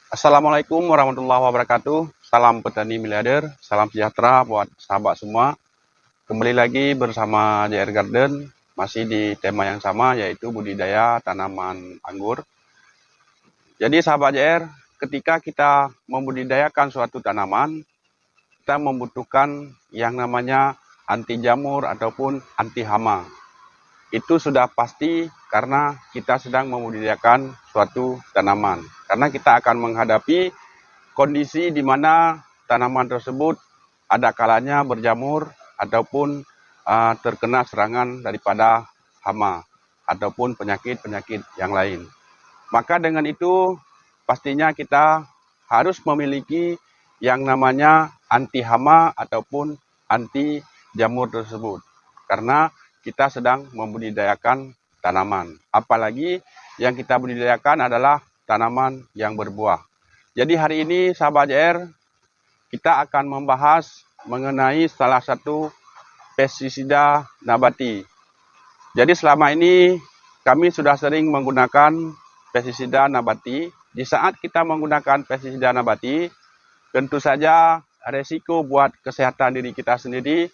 Assalamualaikum warahmatullahi wabarakatuh. Salam petani miliarder, salam sejahtera buat sahabat semua. Kembali lagi bersama JR Garden, masih di tema yang sama yaitu budidaya tanaman anggur. Jadi sahabat JR, ketika kita membudidayakan suatu tanaman, kita membutuhkan yang namanya anti jamur ataupun anti hama. Itu sudah pasti karena kita sedang membudidayakan suatu tanaman. Karena kita akan menghadapi kondisi di mana tanaman tersebut ada kalanya berjamur ataupun terkena serangan daripada hama ataupun penyakit-penyakit yang lain. Maka dengan itu pastinya kita harus memiliki yang namanya anti hama ataupun anti jamur tersebut. Karena kita sedang membudidayakan tanaman. Apalagi yang kita budidayakan adalah tanaman yang berbuah. Jadi hari ini sahabat JR, kita akan membahas mengenai salah satu pestisida nabati. Jadi selama ini kami sudah sering menggunakan pestisida nabati. Di saat kita menggunakan pestisida nabati, tentu saja resiko buat kesehatan diri kita sendiri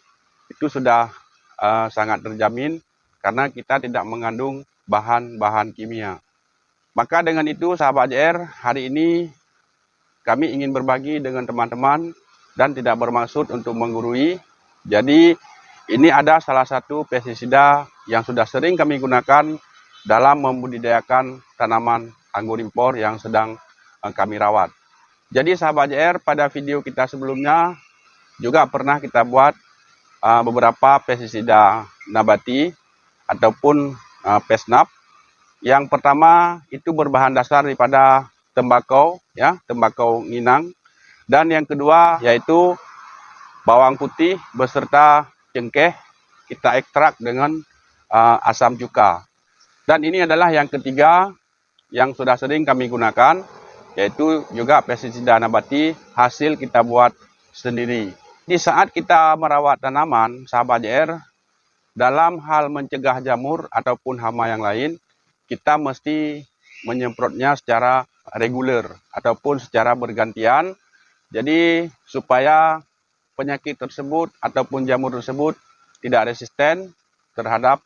itu sudah sangat terjamin karena kita tidak mengandung bahan-bahan kimia. Maka dengan itu sahabat JR, hari ini kami ingin berbagi dengan teman-teman dan tidak bermaksud untuk menggurui. Jadi ini ada salah satu pestisida yang sudah sering kami gunakan dalam membudidayakan tanaman anggur impor yang sedang kami rawat. Jadi sahabat JR, pada video kita sebelumnya juga pernah kita buat beberapa pestisida nabati ataupun pesnap. Yang pertama itu berbahan dasar daripada tembakau, ya, tembakau nginang. Dan yang kedua yaitu bawang putih beserta cengkeh kita ekstrak dengan asam cuka. Dan ini adalah yang ketiga yang sudah sering kami gunakan, yaitu juga pestisida nabati hasil kita buat sendiri. Di saat kita merawat tanaman, sahabat JR, dalam hal mencegah jamur ataupun hama yang lain, kita mesti menyemprotnya secara reguler ataupun secara bergantian. Jadi supaya penyakit tersebut ataupun jamur tersebut tidak resisten terhadap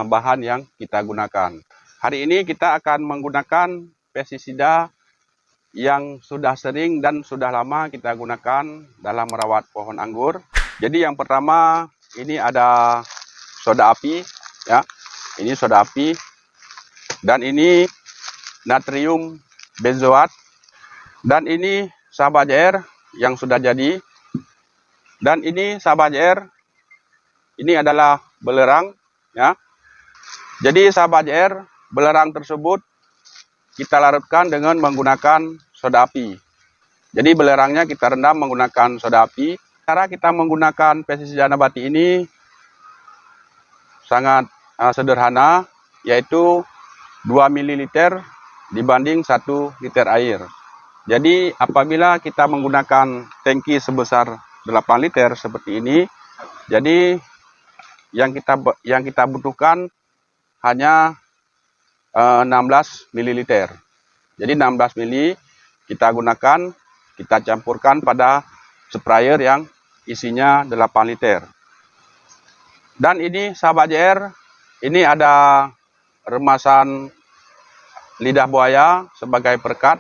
bahan yang kita gunakan. Hari ini kita akan menggunakan pestisida yang sudah sering dan sudah lama kita gunakan dalam merawat pohon anggur. Jadi yang pertama ini ada soda api, ya. Ini soda api. Dan ini natrium benzoat. Dan ini sahabat JR yang sudah jadi. Dan ini sahabat JR, ini adalah belerang, ya. Jadi sahabat JR, belerang tersebut kita larutkan dengan menggunakan soda api. Jadi belerangnya kita rendam menggunakan soda api. Cara kita menggunakan pestisida nabati ini sangat sederhana, yaitu 2 ml dibanding 1 liter air. Jadi apabila kita menggunakan tangki sebesar 8 liter seperti ini, jadi yang kita butuhkan hanya 16 ml. Jadi 16 ml kita gunakan, kita campurkan pada sprayer yang isinya 8 liter. Dan ini sahabat JR, ini ada remasan lidah buaya sebagai perekat.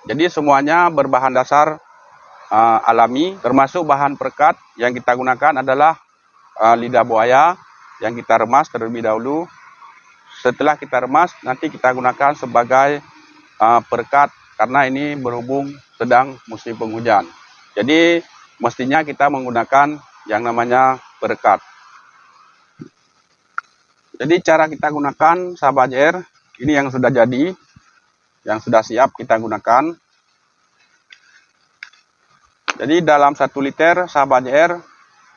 Jadi semuanya berbahan dasar alami, termasuk bahan perekat yang kita gunakan adalah lidah buaya yang kita remas terlebih dahulu. Setelah kita remas, nanti kita gunakan sebagai perekat karena ini berhubung sedang musim penghujan. Jadi mestinya kita menggunakan yang namanya perekat. Jadi cara kita gunakan sahabat JR, ini yang sudah jadi, yang sudah siap kita gunakan. Jadi dalam 1 liter sahabat JR,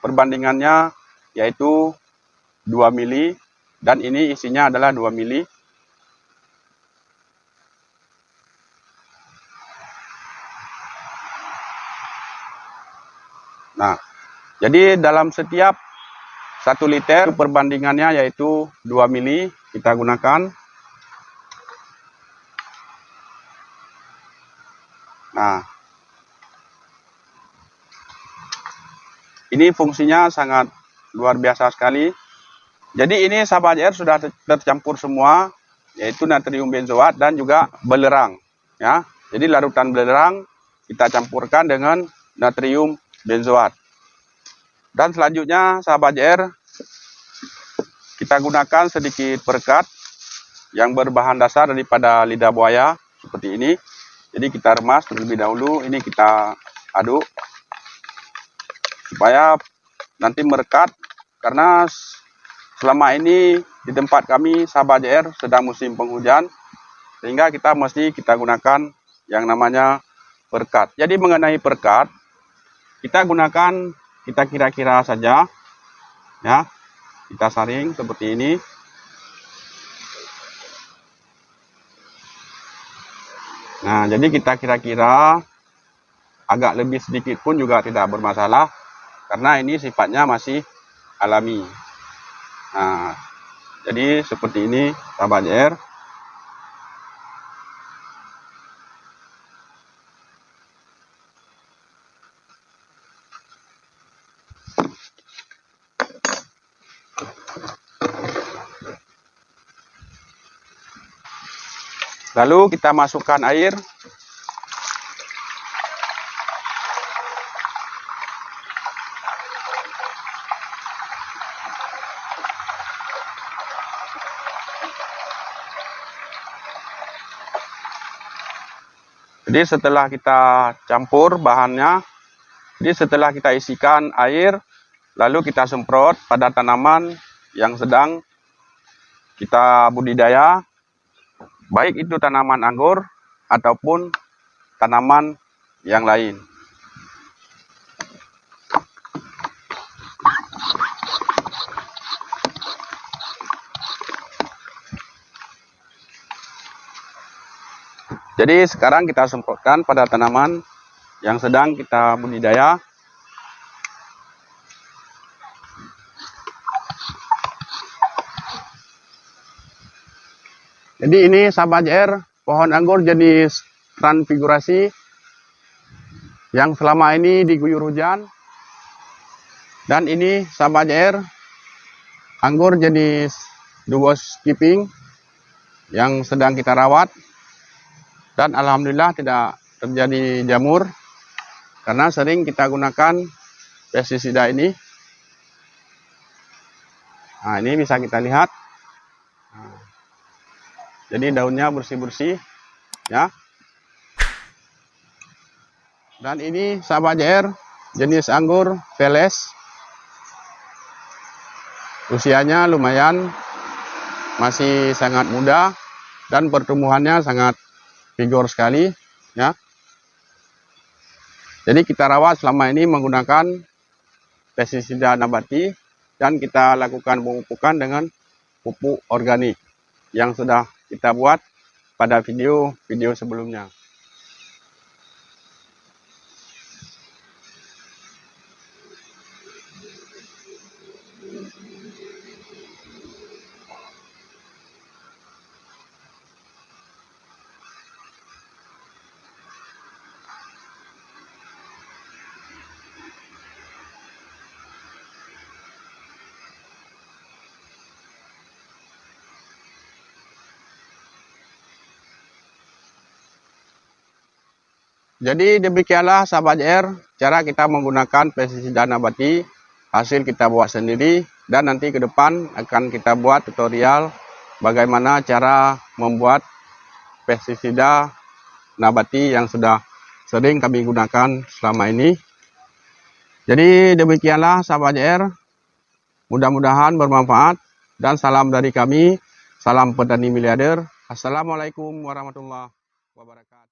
perbandingannya yaitu 2 mili, dan ini isinya adalah 2 mili. Nah, jadi dalam setiap 1 liter perbandingannya yaitu 2 mili kita gunakan. Nah, ini fungsinya sangat luar biasa sekali. Jadi ini sahabat JR sudah tercampur semua, yaitu natrium benzoat dan juga belerang. Ya, jadi larutan belerang kita campurkan dengan natrium benzoat. Dan selanjutnya sahabat JR, kita gunakan sedikit perekat yang berbahan dasar daripada lidah buaya seperti ini. Jadi kita remas terlebih dahulu, ini kita aduk supaya nanti merekat, karena selama ini di tempat kami sahabat JR sedang musim penghujan, sehingga kita gunakan yang namanya perekat. Jadi mengenai perekat, kita gunakan, kita kira-kira saja ya, kita saring seperti ini. Nah, jadi kita kira-kira agak lebih sedikit pun juga tidak bermasalah, karena ini sifatnya masih alami. Nah, jadi seperti ini sahabat JR. Lalu kita masukkan air. Jadi setelah kita campur bahannya, jadi setelah kita isikan air, lalu kita semprot pada tanaman yang sedang kita budidaya, baik itu tanaman anggur ataupun tanaman yang lain. Jadi sekarang kita semprotkan pada tanaman yang sedang kita budidaya. Jadi ini sahabat JR, pohon anggur jenis transfigurasi yang selama ini diguyur hujan. Dan ini sahabat JR, anggur jenis Dubos Keeping yang sedang kita rawat. Dan alhamdulillah tidak terjadi jamur, karena sering kita gunakan pestisida ini. Nah, ini bisa kita lihat. Nah, jadi daunnya bersih-bersih ya. Dan ini sahabat JR, jenis anggur Veles. Usianya lumayan, masih sangat muda dan pertumbuhannya sangat vigor sekali ya. Jadi kita rawat selama ini menggunakan pestisida nabati, dan kita lakukan pemupukan dengan pupuk organik yang sudah kita buat pada video-video sebelumnya. Jadi demikianlah sahabat JR, cara kita menggunakan pestisida nabati. Hasil kita buat sendiri, dan nanti ke depan akan kita buat tutorial bagaimana cara membuat pestisida nabati yang sudah sering kami gunakan selama ini. Jadi demikianlah sahabat JR, mudah-mudahan bermanfaat, dan salam dari kami, salam petani miliarder. Assalamualaikum warahmatullahi wabarakatuh.